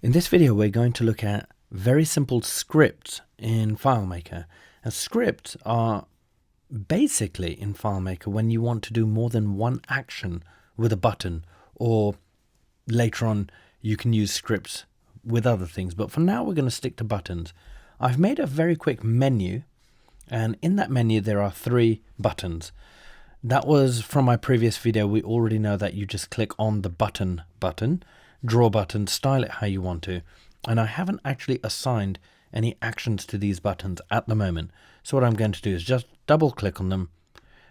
In this video, we're going to look at very simple scripts in FileMaker. And scripts are basically in FileMaker when you want to do more than one action with a button, or later on you can use scripts with other things. But for now, we're going to stick to buttons. I've made a very quick menu, and in that menu there are 3 buttons. That was from my previous video. We already know that you just click on the button, draw button, style it how you want to. And I haven't actually assigned any actions to these buttons at the moment. So what I'm going to do is just double click on them.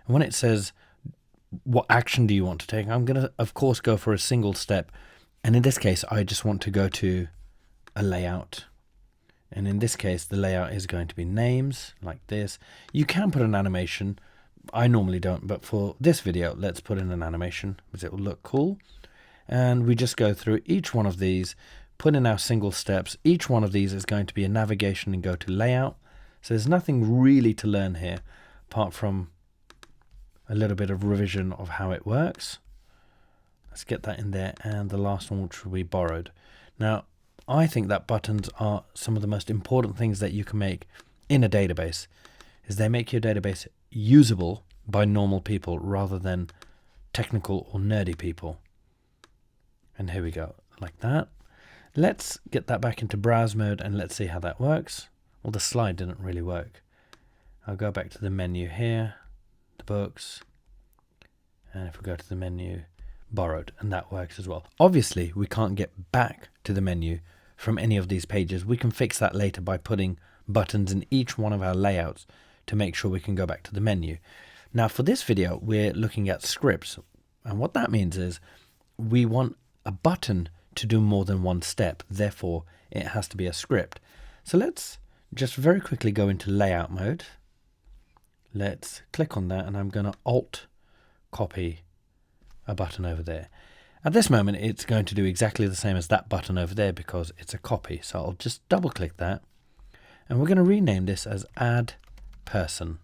And when it says, what action do you want to take? I'm going to, of course, go for a single step. And in this case, I just want to go to a layout. And in this case, the layout is going to be names like this. You can put an animation. I normally don't, but for this video, let's put in an animation because it will look cool. And we just go through each one of these, put in our single steps. Each one of these is going to be a navigation and go to layout. So there's nothing really to learn here apart from a little bit of revision of how it works. Let's get that in there. And the last one, which will be borrowed. Now, I think that buttons are some of the most important things that you can make in a database, is they make your database usable by normal people rather than technical or nerdy people. And here we go, like that. Let's get that back into browse mode and let's see how that works. Well, the slide didn't really work. I'll go back to the menu here, the books, and if we go to the menu, borrowed, and that works as well. Obviously, we can't get back to the menu from any of these pages. We can fix that later by putting buttons in each one of our layouts to make sure we can go back to the menu. Now, for this video, we're looking at scripts. And what that means is we want a button to do more than one step. Therefore, it has to be a script. So let's just very quickly go into layout mode. Let's click on that, and I'm going to Alt copy a button over there. At this moment, it's going to do exactly the same as that button over there because it's a copy. So I'll just double click that, and we're going to rename this as Add Person.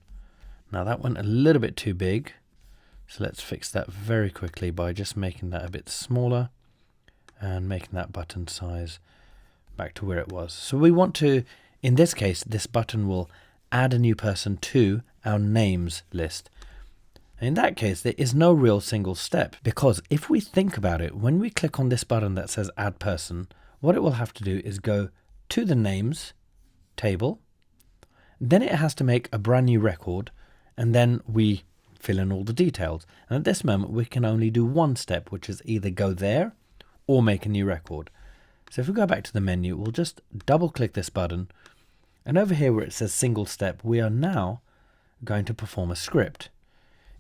Now that went a little bit too big, so let's fix that very quickly by just making that a bit smaller and making that button size back to where it was. So we want to, in this case, this button will add a new person to our names list. In that case, there is no real single step, because if we think about it, when we click on this button that says Add Person, what it will have to do is go to the names table, then it has to make a brand new record, and then we fill in all the details. And at this moment, we can only do one step, which is either go there or make a new record. So if we go back to the menu, we'll just double click this button, and over here where it says single step, we are now going to perform a script.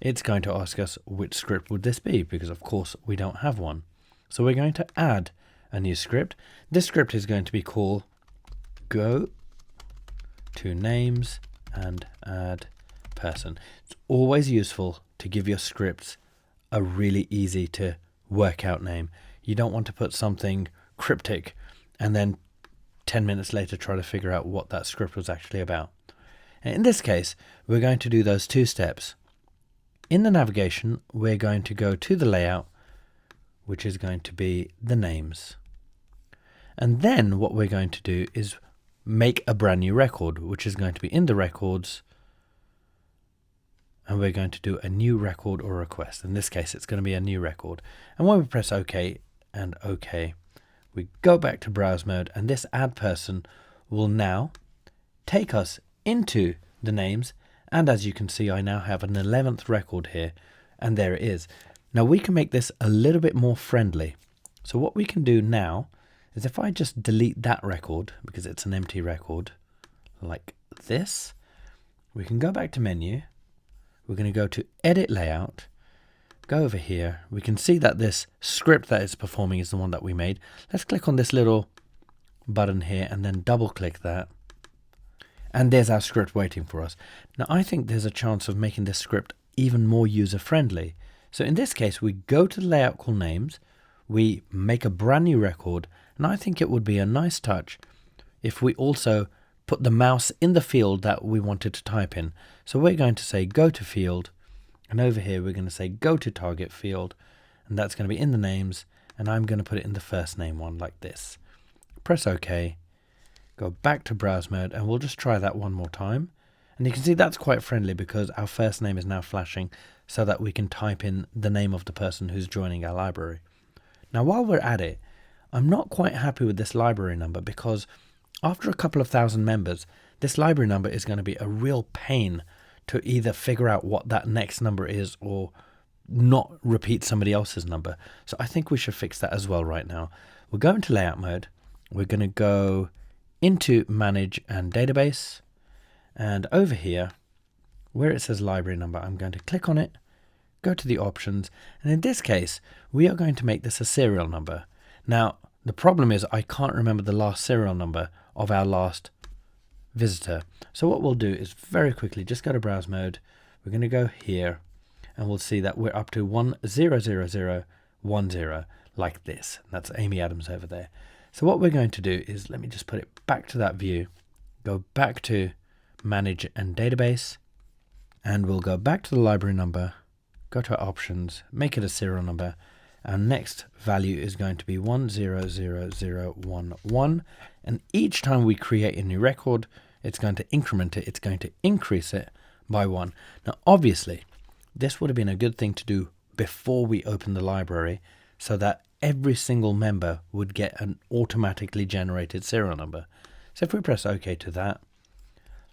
It's going to ask us which script would this be, because of course we don't have one. So we're going to add a new script. This script is going to be called go to names and add person. It's always useful to give your scripts a really easy to work out name. You don't want to put something cryptic and then 10 minutes later try to figure out what that script was actually about. And in this case, we're going to do those 2 steps. In the navigation, we're going to go to the layout, which is going to be the names. And then what we're going to do is make a brand new record, which is going to be in the records. And we're going to do a new record or request. In this case, it's going to be a new record. And when we press OK and OK, we go back to browse mode, and this add person will now take us into the names. And as you can see, I now have an 11th record here, and there it is. Now we can make this a little bit more friendly. So what we can do now is if I just delete that record, because it's an empty record, like this, we can go back to menu. We're going to go to edit layout, go over here. We can see that this script that it's performing is the one that we made. Let's click on this little button here and then double click that. And there's our script waiting for us. Now I think there's a chance of making this script even more user friendly. So in this case, we go to the layout called names, we make a brand new record, and I think it would be a nice touch if we also put the mouse in the field that we wanted to type in. So we're going to say go to field, and over here we're going to say go to target field, and that's going to be in the names, and I'm going to put it in the first name one like this. press OK, go back to browse mode, and we'll just try that one more time. And you can see that's quite friendly because our first name is now flashing so that we can type in the name of the person who's joining our library. Now while we're at it, I'm not quite happy with this library number because after a couple of thousand members, this library number is going to be a real pain to either figure out what that next number is or not repeat somebody else's number. So I think we should fix that as well right now. We'll go into layout mode. We're going to go into manage and database. And over here, where it says library number, I'm going to click on it, go to the options, and in this case, we are going to make this a serial number. Now, the problem is I can't remember the last serial number of our last visitor. So what we'll do is very quickly just go to browse mode. We're going to go here, and we'll see that we're up to 100010 like this. That's Amy Adams over there. So what we're going to do is, let me just put it back to that view, go back to manage and database, and we'll go back to the library number, go to our options, make it a serial number. Our next value is going to be 100011, and each time we create a new record, it's going to increment it, it's going to increase it by 1. Now obviously, this would have been a good thing to do before we open the library so that every single member would get an automatically generated serial number. So if we press OK to that,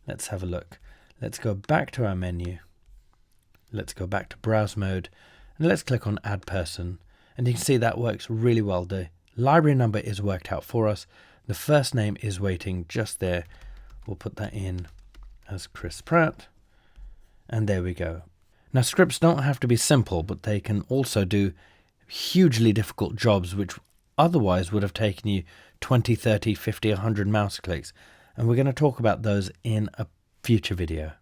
let's have a look. Let's go back to our menu. Let's go back to browse mode and let's click on add person. And you can see that works really well. The library number is worked out for us. The first name is waiting just there. We'll put that in as Chris Pratt. And there we go. Now scripts don't have to be simple, but they can also do hugely difficult jobs which otherwise would have taken you 20, 30, 50, 100 mouse clicks. And we're going to talk about those in a future video.